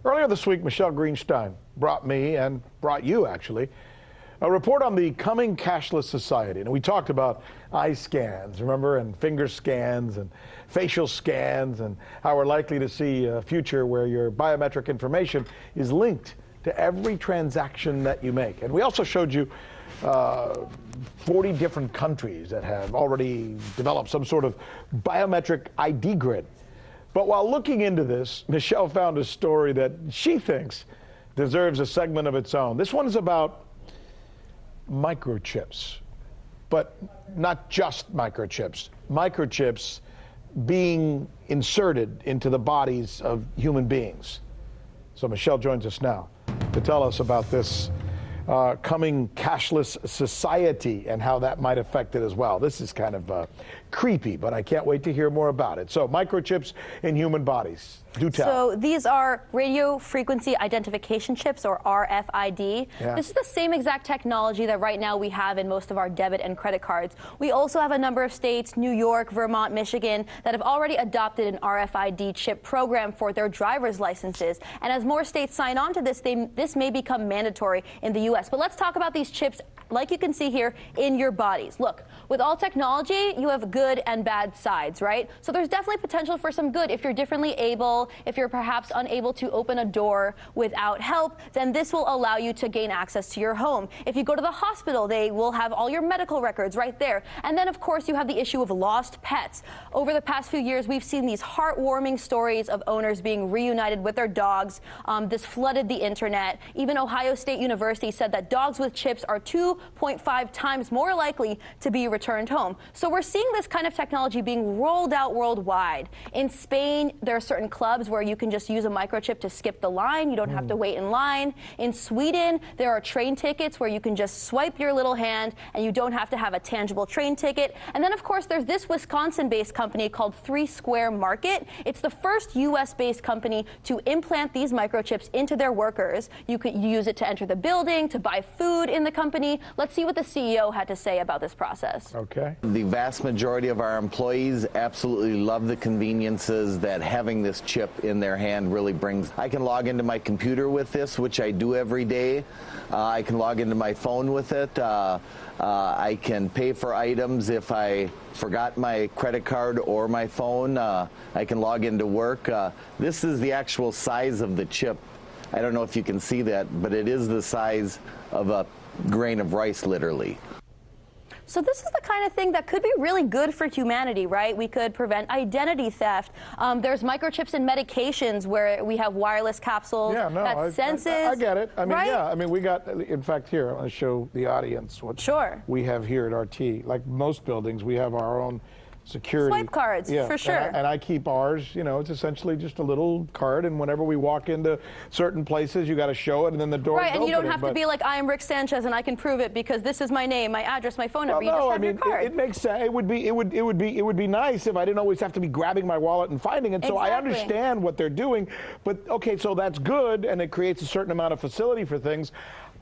Earlier this week, Michelle Greenstein brought me, and brought you actually, a report on the coming cashless society. And we talked about eye scans, remember, and finger scans and facial scans, and how we're likely to see a future where your biometric information is linked to every transaction that you make. And we also showed you 40 different countries that have already developed some sort of biometric ID grid. But while looking into this, Michelle found a story that she thinks deserves a segment of its own. This one is about microchips, but not just microchips. Microchips being inserted into the bodies of human beings. So Michelle joins us now to tell us about this coming cashless society and how that might affect it as well. This is kind of creepy, but I can't wait to hear more about it. So microchips in human bodies. Do tell. So these are radio frequency identification chips, or RFID. Yeah. This is the same exact technology that right now we have in most of our debit and credit cards. We also have a number of states, New York, Vermont, Michigan, that have already adopted an RFID chip program for their driver's licenses. And as more states sign on to this, this may become mandatory in the U.S. But let's talk about these chips, like you can see here, in your bodies. Look, with all technology, you have good and bad sides, right? So there's definitely potential for some good. If you're differently able, if you're perhaps unable to open a door without help, then this will allow you to gain access to your home. If you go to the hospital, they will have all your medical records right there. And then, of course, you have the issue of lost pets. Over the past few years, we've seen these heartwarming stories of owners being reunited with their dogs. This flooded the internet. Even Ohio State University said that dogs with chips are 2.5 times more likely to be returned home. So we're seeing this kind of technology being rolled out worldwide. In Spain, there are certain clubs where you can just use a microchip to skip the line. You don't have to wait in line. In Sweden, there are train tickets where you can just swipe your little hand and you don't have to have a tangible train ticket. And then, of course, there's this Wisconsin-based company called 3 Square Market. It's the first U.S.-based company to implant these microchips into their workers. You could use it to enter the building, to buy food in the company. Let's see what the CEO had to say about this process. Okay. The vast majority of our employees absolutely love the conveniences that having this chip in their hand really brings. I can log into my computer with this, which I do every day. I can log into my phone with it. I can pay for items if I forgot my credit card or my phone. I can log into work. This is the actual size of the chip. I don't know if you can see that, but it is the size of a grain of rice, literally. So this is the kind of thing that could be really good for humanity, right? We could prevent identity theft. There's microchips in medications where we have wireless capsules that senses. I get it. I mean, right? yeah. I mean, we got, in fact, here, I want to show the audience what we have here at RT. Like most buildings, we have our own security. Swipe cards, for sure. And I keep ours, you know, it's essentially just a little card, and whenever we walk into certain places, you got to show it, and then the door Right, and you don't have to be like, I am Rick Sanchez, and I can prove it because this is my name, my address, my phone number. Well, no, you just have your card. It makes sense. It would be nice if I didn't always have to be grabbing my wallet and finding it. So I understand what they're doing, but okay, so that's good, and it creates a certain amount of facility for things.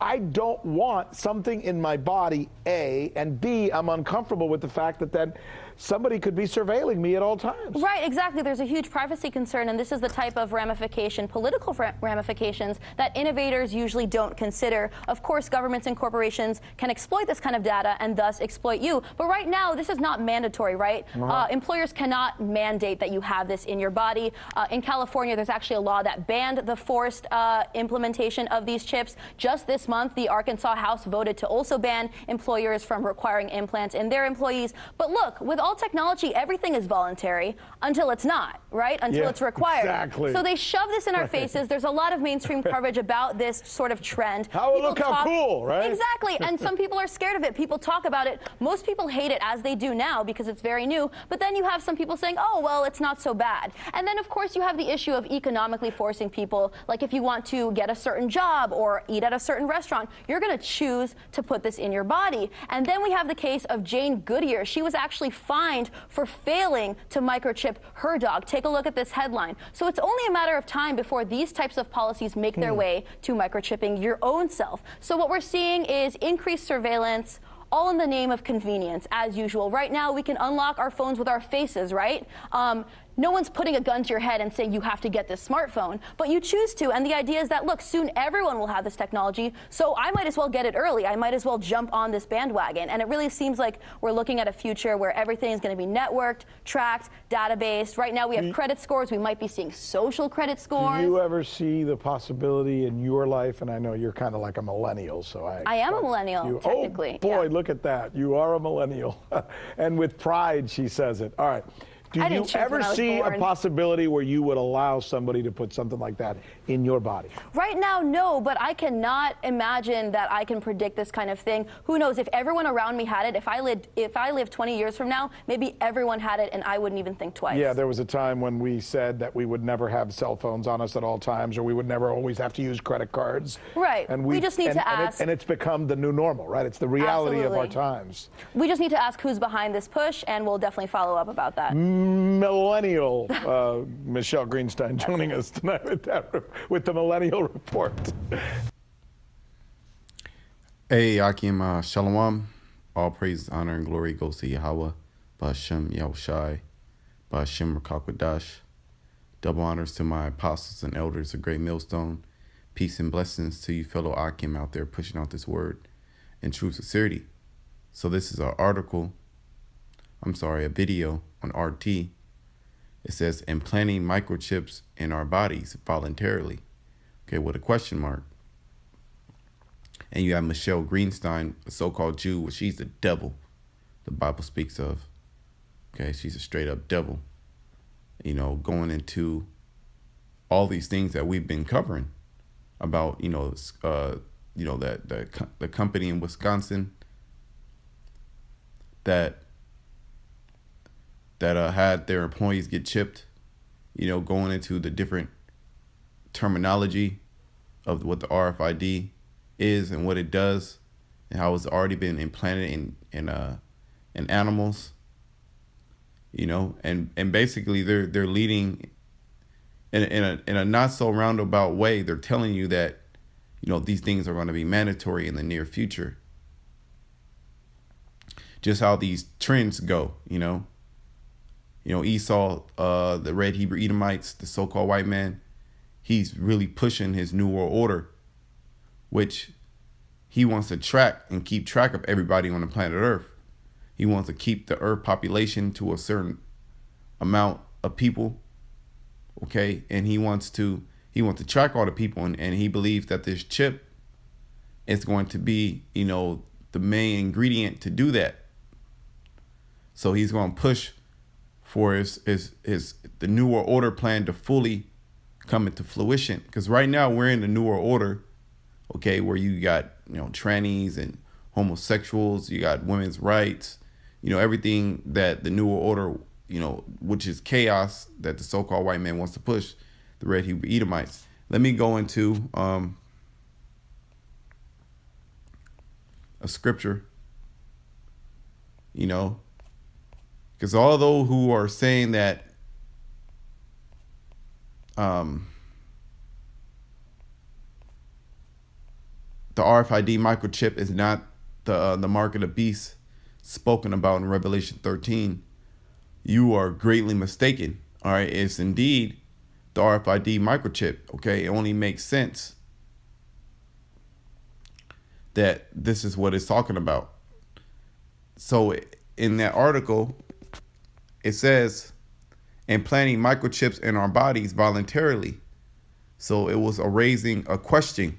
I don't want something in my body, A, and B, I'm uncomfortable with the fact that then somebody could be surveilling me at all times. Right, exactly. There's a huge privacy concern, and this is the type of ramification, political ramifications, that innovators usually don't consider. Of course, governments and corporations can exploit this kind of data and thus exploit you. But right now, this is not mandatory, right? Employers cannot mandate that you have this in your body. In California, there's actually a law that banned the forced implementation of these chips. Just this month, the Arkansas House voted to also ban employers from requiring implants in their employees. But look, with all technology, everything is voluntary until it's not, right? Until it's required. Exactly. So they shove this in our faces. There's a lot of mainstream coverage about this sort of trend. Look how cool, right? Exactly. And some people are scared of it. People talk about it. Most people hate it, as they do now, because it's very new. But then you have some people saying, oh, well, it's not so bad. And then, of course, you have the issue of economically forcing people. Like if you want to get a certain job or eat at a certain restaurant, you're going to choose to put this in your body. And then we have the case of Jane Goodyear. She was actually fined for failing to microchip her dog. Take a look at this headline. So it's only a matter of time before these types of policies make their way to microchipping your own self. So what we're seeing is increased surveillance, all in the name of convenience, as usual. Right now, we can unlock our phones with our faces, right? no one's putting a gun to your head and saying you have to get this smartphone, but you choose to. And the idea is that, look, soon everyone will have this technology, so I might as well get it early. I might as well jump on this bandwagon. And it really seems like we're looking at a future where everything is going to be networked, tracked, databased. Right now we have credit scores. We might be seeing social credit scores. Do you ever see the possibility in your life, and I know you're kind of like a millennial, so I am a millennial, technically. Oh, boy, yeah. Look at that. You are a millennial. And with pride, she says it. All right. Do you ever see a possibility where you would allow somebody to put something like that in your body? Right now, no, but I cannot imagine that I can predict this kind of thing. Who knows? If everyone around me had it, if I lived 20 years from now, maybe everyone had it and I wouldn't even think twice. Yeah, there was a time when we said that we would never have cell phones on us at all times, or we would never always have to use credit cards. Right. And we just need to ask. And it's become the new normal, right? It's the reality of our times. We just need to ask who's behind this push, and we'll definitely follow up about that. Millennial Michelle Greenstein joining us tonight with the Millennial Report. Hey, Akim, Shalom. All praise, honor, and glory goes to Yahweh, Ba'ashem Yahushai, Ba'ashem Rakakwadash. Double honors to my apostles and elders of Great Millstone. Peace and blessings to you fellow Akim out there pushing out this word in true sincerity. So this is a video on RT. It says, implanting microchips in our bodies voluntarily. Okay, with a question mark. And you have Michelle Greenstein, a so-called Jew, which she's the devil the Bible speaks of. Okay, she's a straight up devil. You know, going into all these things that we've been covering about, that the company in Wisconsin that had their employees get chipped, going into the different terminology of what the RFID is and what it does and how it's already been implanted in animals, and basically they're leading in a not so roundabout way. They're telling you that, these things are going to be mandatory in the near future. Just how these trends go, Esau, the red Hebrew Edomites, the so-called white man, he's really pushing his New World Order, which he wants to track and keep track of everybody on the planet Earth. He wants to keep the Earth population to a certain amount of people, okay? And he wants to track all the people, and he believes that this chip is going to be, the main ingredient to do that. So he's going to push for the New World Order plan to fully come into fruition. Because right now we're in the New World Order, okay, where you got, trannies and homosexuals, you got women's rights, everything that the New World Order, which is chaos that the so-called white man wants to push, the red Hebrew Edomites. Let me go into a scripture, because all those who are saying that the RFID microchip is not the mark of the beast spoken about in Revelation 13, you are greatly mistaken. All right, it's indeed the RFID microchip. Okay, it only makes sense that this is what it's talking about. So in that article, it says, implanting microchips in our bodies voluntarily. So it was raising a question.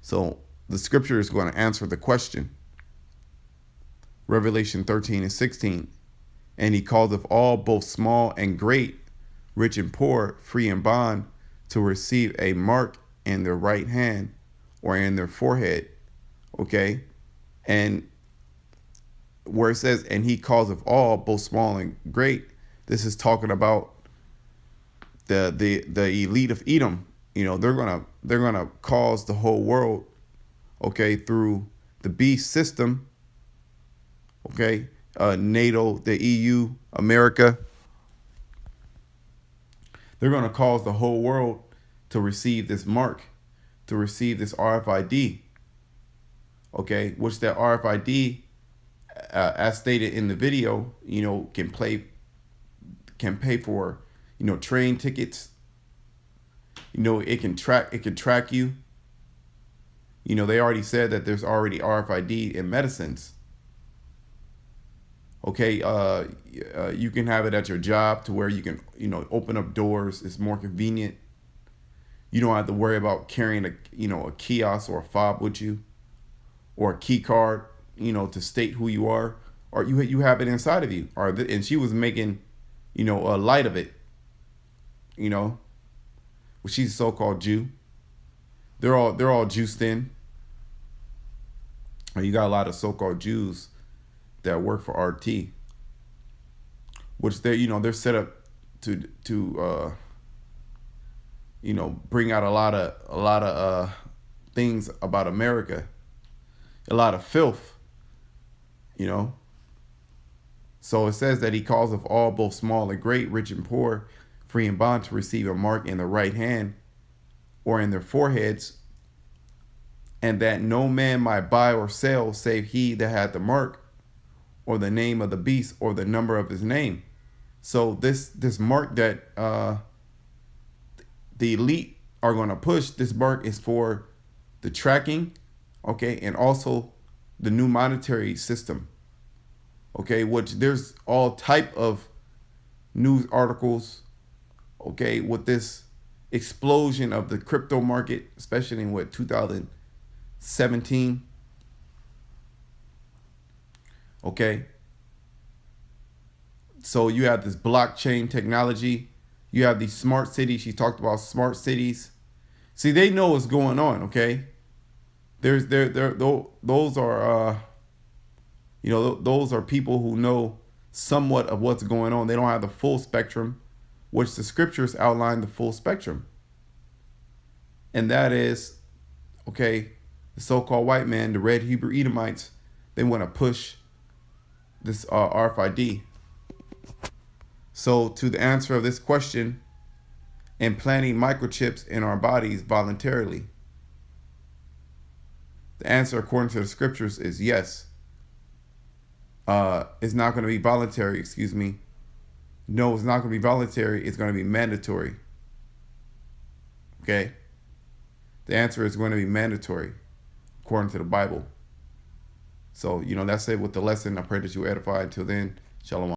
So the scripture is going to answer the question. Revelation 13:16. And he calleth all, both small and great, rich and poor, free and bond, to receive a mark in their right hand or in their forehead. Okay. And where it says, and he causeth all, both small and great, this is talking about the elite of Edom. They're gonna cause the whole world, okay, through the beast system, okay, NATO, the EU, America. They're gonna cause the whole world to receive this mark, to receive this RFID, okay, which that RFID as stated in the video, you know, can pay for, you know, train tickets. You know, it can track you. You know, they already said that there's already RFID in medicines. Okay, you can have it at your job to where you can, you know, open up doors. It's more convenient. You don't have to worry about carrying a kiosk or a fob with you, or a key card, you know, to state who you are, or you have it inside of you. And she was making, you know, a light of it. You know, well, she's a so-called Jew. They're all juiced in. You got a lot of so-called Jews that work for RT, which they're set up to you know, bring out a lot of things about America, a lot of filth, you know. So it says that he calls of all, both small and great, rich and poor, free and bond, to receive a mark in the right hand or in their foreheads, and that no man might buy or sell save he that had the mark, or the name of the beast, or the number of his name. So this mark that the elite are going to push, this mark is for the tracking, okay, and also the new monetary system, okay, which there's all type of news articles, okay, with this explosion of the crypto market, especially in 2017. Okay. So you have this blockchain technology. You have these smart cities. She talked about smart cities. See, they know what's going on, okay? Those are you know, those are people who know somewhat of what's going on. They don't have the full spectrum, which the scriptures outline the full spectrum. And that is, okay, the so-called white man, the red Hebrew Edomites, they want to push this RFID. So to the answer of this question, implanting microchips in our bodies voluntarily, the answer according to the scriptures is yes. It's not going to be voluntary, excuse me. No, it's not going to be voluntary. It's going to be mandatory. Okay? The answer is going to be mandatory according to the Bible. So, you know, that's it with the lesson. I pray that you edify. Until then, shalom.